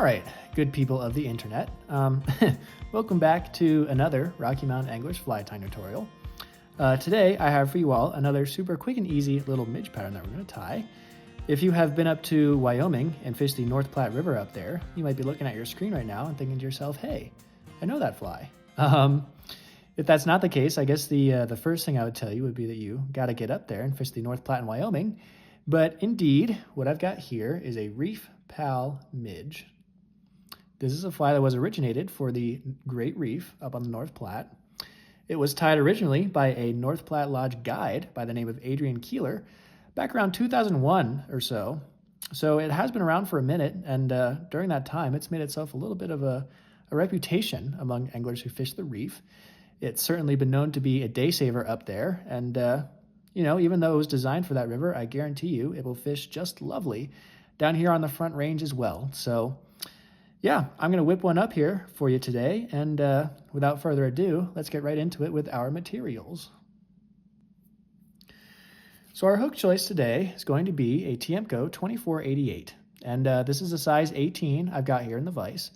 right, good people of the internet. Welcome back to another Rocky Mountain Anglers fly tying tutorial. Today I have for you all another super quick and easy little midge pattern that we're going to tie. If you have been up to Wyoming and fished the North Platte River up there, you might be looking at your screen right now and thinking to yourself, hey, I know that fly. If that's not the case, I guess the first thing I would tell you would be that you got to get up there and fish the North Platte in Wyoming. But indeed, what I've got here is a Reef PAL Midge. This is a fly that was originated for the Great Reef up on the North Platte. It was tied originally by a North Platte Lodge guide by the name of Adrian Keeler back around 2001 or so. So it has been around for a minute, and during that time, it's made itself a little bit of a reputation among anglers who fish the reef. It's certainly been known to be a day saver up there, and even though it was designed for that river, I guarantee you it will fish just lovely down here on the Front Range as well. So yeah, I'm going to whip one up here for you today, and without further ado, let's get right into it with our materials. So our hook choice today is going to be a Tiemco 2488, and this is a size 18 I've got here in the vise.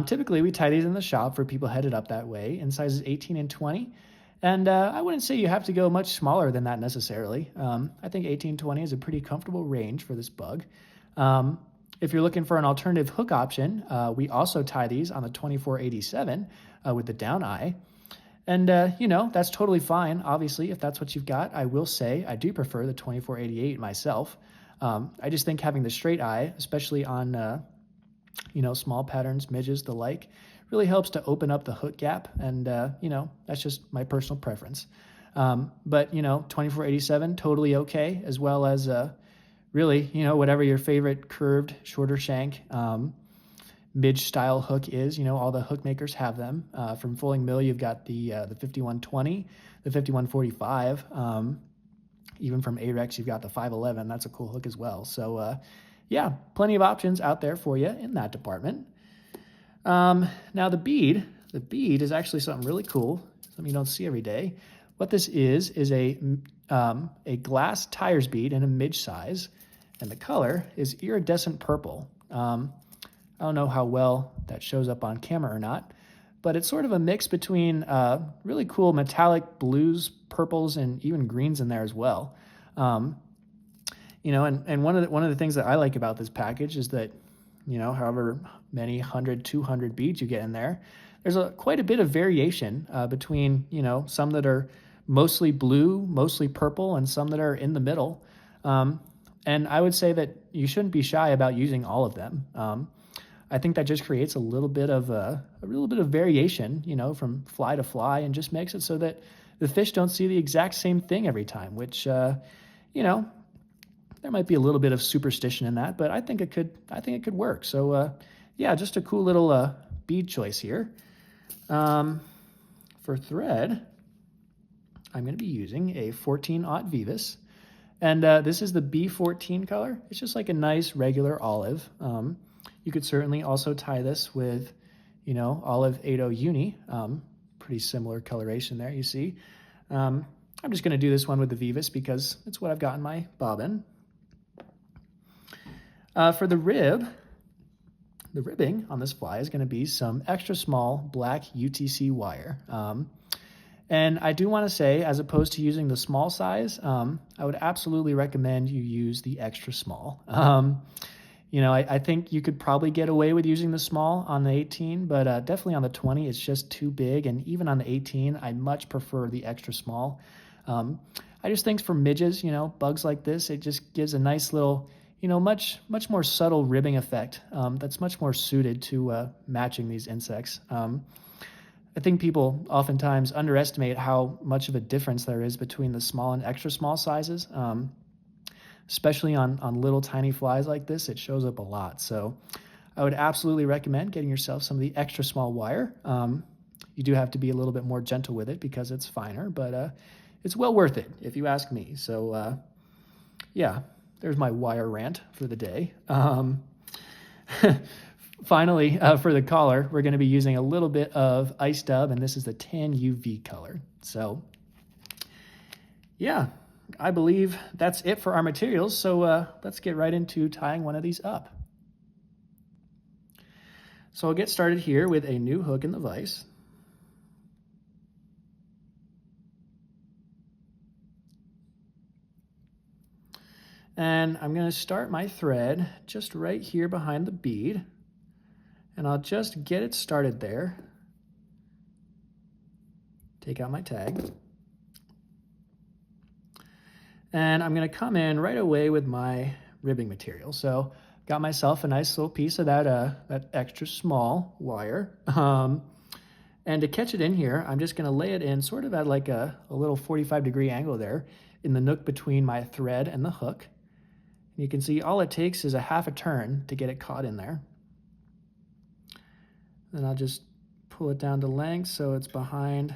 Typically, we tie these in the shop for people headed up that way in sizes 18 and 20, and I wouldn't say you have to go much smaller than that necessarily. I think 18-20 is a pretty comfortable range for this bug. If you're looking for an alternative hook option, we also tie these on the 2487 with the down eye. And, that's totally fine. Obviously, if that's what you've got, I will say I do prefer the 2488 myself. I just think having the straight eye, especially on, small patterns, midges, the like, really helps to open up the hook gap. And, that's just my personal preference. But 2487, totally okay, as well as really, whatever your favorite curved, shorter shank midge style hook is. All the hook makers have them. From Fulling Mill, you've got the 5120, the 5145. Even from Arex, you've got the 511. That's a cool hook as well. So, yeah, plenty of options out there for you in that department. Now the bead is actually something really cool, something you don't see every day. What this is a glass tires bead in a midge size, and the color is iridescent purple. I don't know how well that shows up on camera or not, but it's sort of a mix between really cool metallic blues, purples, and even greens in there as well. And one of the things that I like about this package is that, however many 100, 200 beads you get in there, there's quite a bit of variation between, some that are mostly blue, mostly purple, and some that are in the middle. And I would say that you shouldn't be shy about using all of them. I think that just creates a little bit of variation, from fly to fly, and just makes it so that the fish don't see the exact same thing every time, which, there might be a little bit of superstition in that, but I think it could work. So, yeah, just a cool little bead choice here. For thread, I'm going to be using a 14-aught Vivus, and this is the B14 color. It's just like a nice regular olive. You could certainly also tie this with, olive 80 uni. Pretty similar coloration there, you see. I'm just going to do this one with the Vivus because it's what I've got in my bobbin. For the ribbing on this fly is going to be some extra small black UTC wire. And I do want to say, as opposed to using the small size, I would absolutely recommend you use the extra small. I think you could probably get away with using the small on the 18, but definitely on the 20, it's just too big. And even on the 18, I much prefer the extra small. I just think for midges, bugs like this, it just gives a nice little, much more subtle ribbing effect that's much more suited to matching these insects. I think people oftentimes underestimate how much of a difference there is between the small and extra small sizes. Especially on little tiny flies like this, it shows up a lot. So I would absolutely recommend getting yourself some of the extra small wire. You do have to be a little bit more gentle with it because it's finer, but it's well worth it if you ask me. So yeah, there's my wire rant for the day. Finally, for the collar, we're going to be using a little bit of Ice Dub, and this is the Tan UV color. So yeah, I believe that's it for our materials. So let's get right into tying one of these up. So I'll get started here with a new hook in the vise. And I'm going to start my thread just right here behind the bead. And I'll just get it started there. Take out my tag. And I'm going to come in right away with my ribbing material. So got myself a nice little piece of that extra small wire. And to catch it in here, I'm just going to lay it in sort of at like a little 45-degree angle there in the nook between my thread and the hook. And you can see all it takes is a half a turn to get it caught in there. Then I'll just pull it down to length so it's behind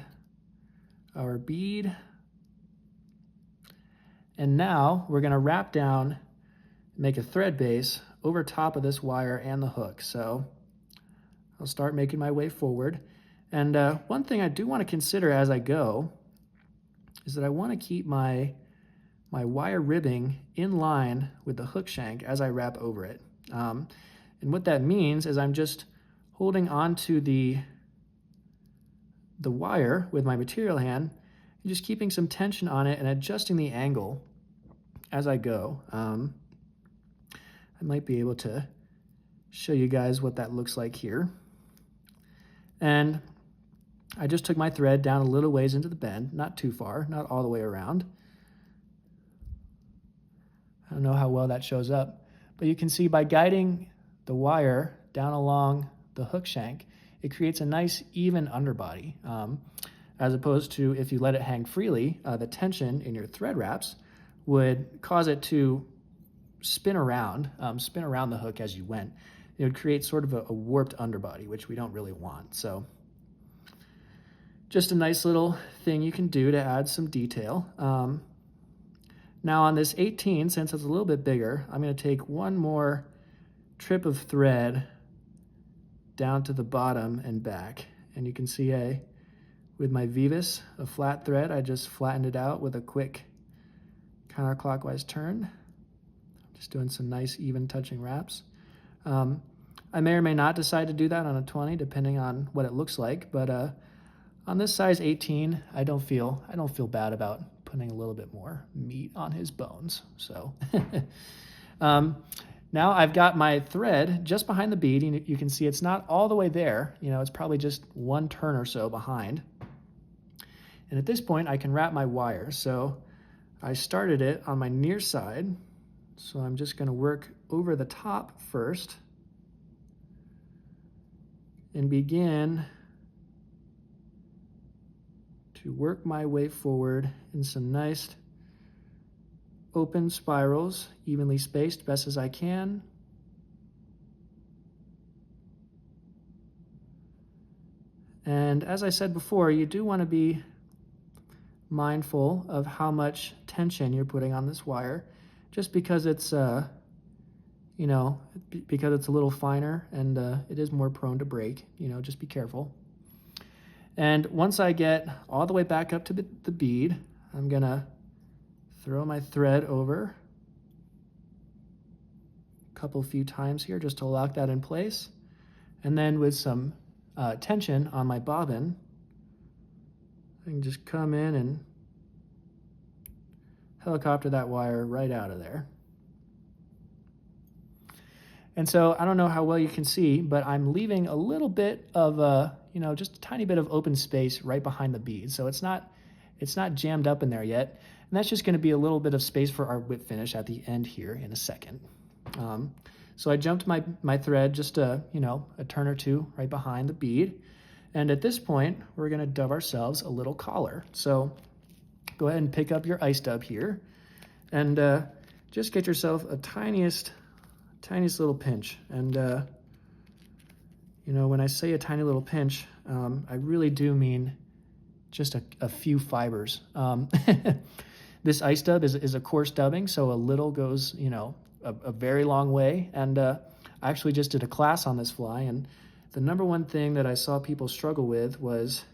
our bead. And now we're going to wrap down, make a thread base over top of this wire and the hook. So I'll start making my way forward. And one thing I do want to consider as I go is that I want to keep my wire ribbing in line with the hook shank as I wrap over it. And what that means is I'm just holding onto the wire with my material hand and just keeping some tension on it and adjusting the angle as I go. I might be able to show you guys what that looks like here. And I just took my thread down a little ways into the bend, not too far, not all the way around. I don't know how well that shows up, but you can see by guiding the wire down along the hook shank, it creates a nice even underbody, as opposed to if you let it hang freely, the tension in your thread wraps would cause it to spin around the hook as you went. It would create sort of a warped underbody, which we don't really want. So just a nice little thing you can do to add some detail. Now on this 18, since it's a little bit bigger, I'm going to take one more trip of thread down to the bottom and back. And you can see with my Vivus, a flat thread, I just flattened it out with a quick counterclockwise turn. Just doing some nice even touching wraps. I may or may not decide to do that on a 20, depending on what it looks like. But on this size 18, I don't feel bad about putting a little bit more meat on his bones. So now I've got my thread just behind the bead. You can see it's not all the way there. It's probably just one turn or so behind. And at this point, I can wrap my wire. So I started it on my near side. So I'm just going to work over the top first and begin to work my way forward in some nice open spirals, evenly spaced best as I can. And as I said before, you do want to be mindful of how much tension you're putting on this wire, just because it's because it's a little finer and it is more prone to break. Just be careful. And once I get all the way back up to the bead, I'm gonna throw my thread over a few times here just to lock that in place. And then with some tension on my bobbin, I can just come in and helicopter that wire right out of there. And so I don't know how well you can see, but I'm leaving a little bit of just a tiny bit of open space right behind the bead. So it's not jammed up in there yet. And that's just going to be a little bit of space for our whip finish at the end here in a second. So I jumped my thread just a turn or two right behind the bead. And at this point, we're going to dove ourselves a little collar. So go ahead and pick up your ice dub here and just get yourself a tiniest little pinch. And when I say a tiny little pinch, I really do mean just a few fibers. This ice dub is a coarse dubbing, so a little goes a very long way. And I actually just did a class on this fly, and the number one thing that I saw people struggle with was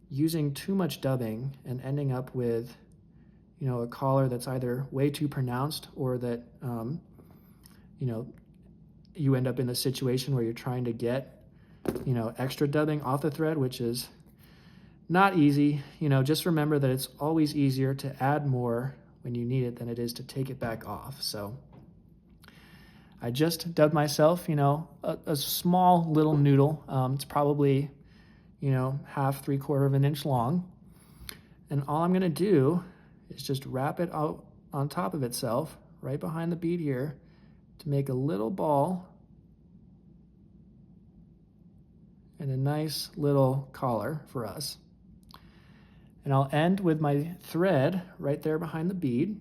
using too much dubbing and ending up with a collar that's either way too pronounced or that you end up in the situation where you're trying to get, extra dubbing off the thread, which is not easy. Just remember that it's always easier to add more when you need it than it is to take it back off. So I just dubbed myself, a small little noodle. It's probably, half, 3/4 of an inch long. And all I'm gonna do is just wrap it out on top of itself, right behind the bead here, to make a little ball and a nice little collar for us. And I'll end with my thread right there behind the bead.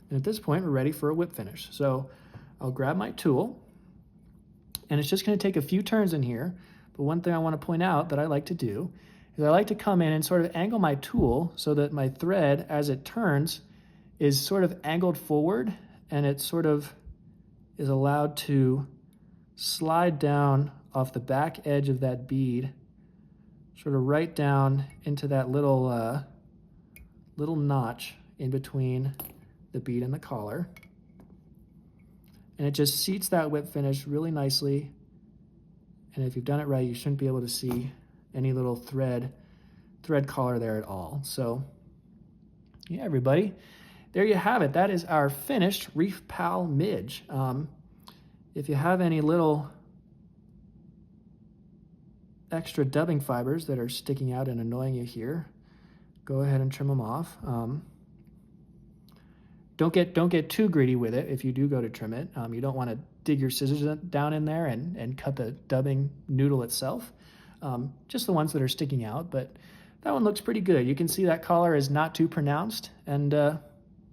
And at this point, we're ready for a whip finish. So I'll grab my tool, and it's just gonna take a few turns in here. But one thing I wanna point out that I like to do is I like to come in and sort of angle my tool so that my thread, as it turns, is sort of angled forward, and it sort of is allowed to slide down off the back edge of that bead, sort of right down into that little notch in between the bead and the collar. And it just seats that whip finish really nicely. And if you've done it right, you shouldn't be able to see any little thread collar there at all. So yeah, everybody, there you have it. That is our finished Reef PAL Midge. If you have any little extra dubbing fibers that are sticking out and annoying you here, go ahead and trim them off. Don't get too greedy with it if you do go to trim it. You don't want to dig your scissors down in there and cut the dubbing noodle itself. Just the ones that are sticking out, but that one looks pretty good. You can see that collar is not too pronounced, and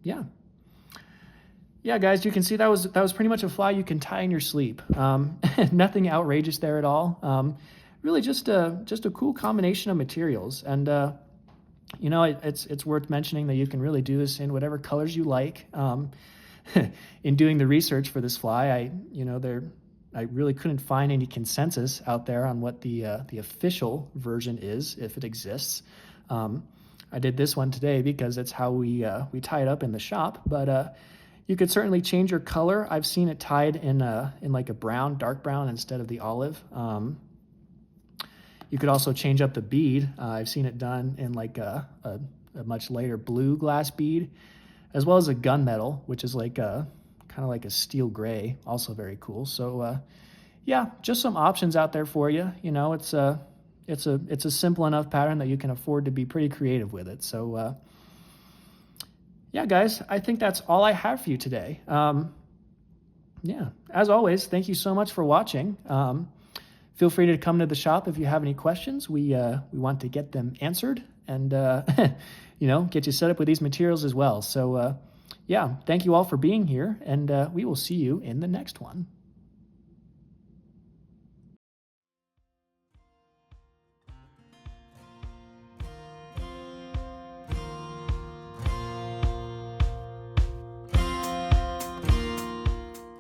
yeah, guys, you can see that was pretty much a fly you can tie in your sleep. Nothing outrageous there at all. Really just a cool combination of materials, and it's worth mentioning that you can really do this in whatever colors you like. In doing the research for this fly, I really couldn't find any consensus out there on what the official version is, if it exists. I did this one today because it's how we tie it up in the shop, but you could certainly change your color. I've seen it tied in like a brown, dark brown instead of the olive. You could also change up the bead. I've seen it done in like a much lighter blue glass bead, as well as a gunmetal, which is like kind of like a steel gray, also very cool. So yeah, just some options out there for you. It's a simple enough pattern that you can afford to be pretty creative with it. So yeah, guys, I think that's all I have for you today. Yeah, as always, thank you so much for watching. Feel free to come to the shop if you have any questions. We want to get them answered and get you set up with these materials as well. So yeah, thank you all for being here, and we will see you in the next one.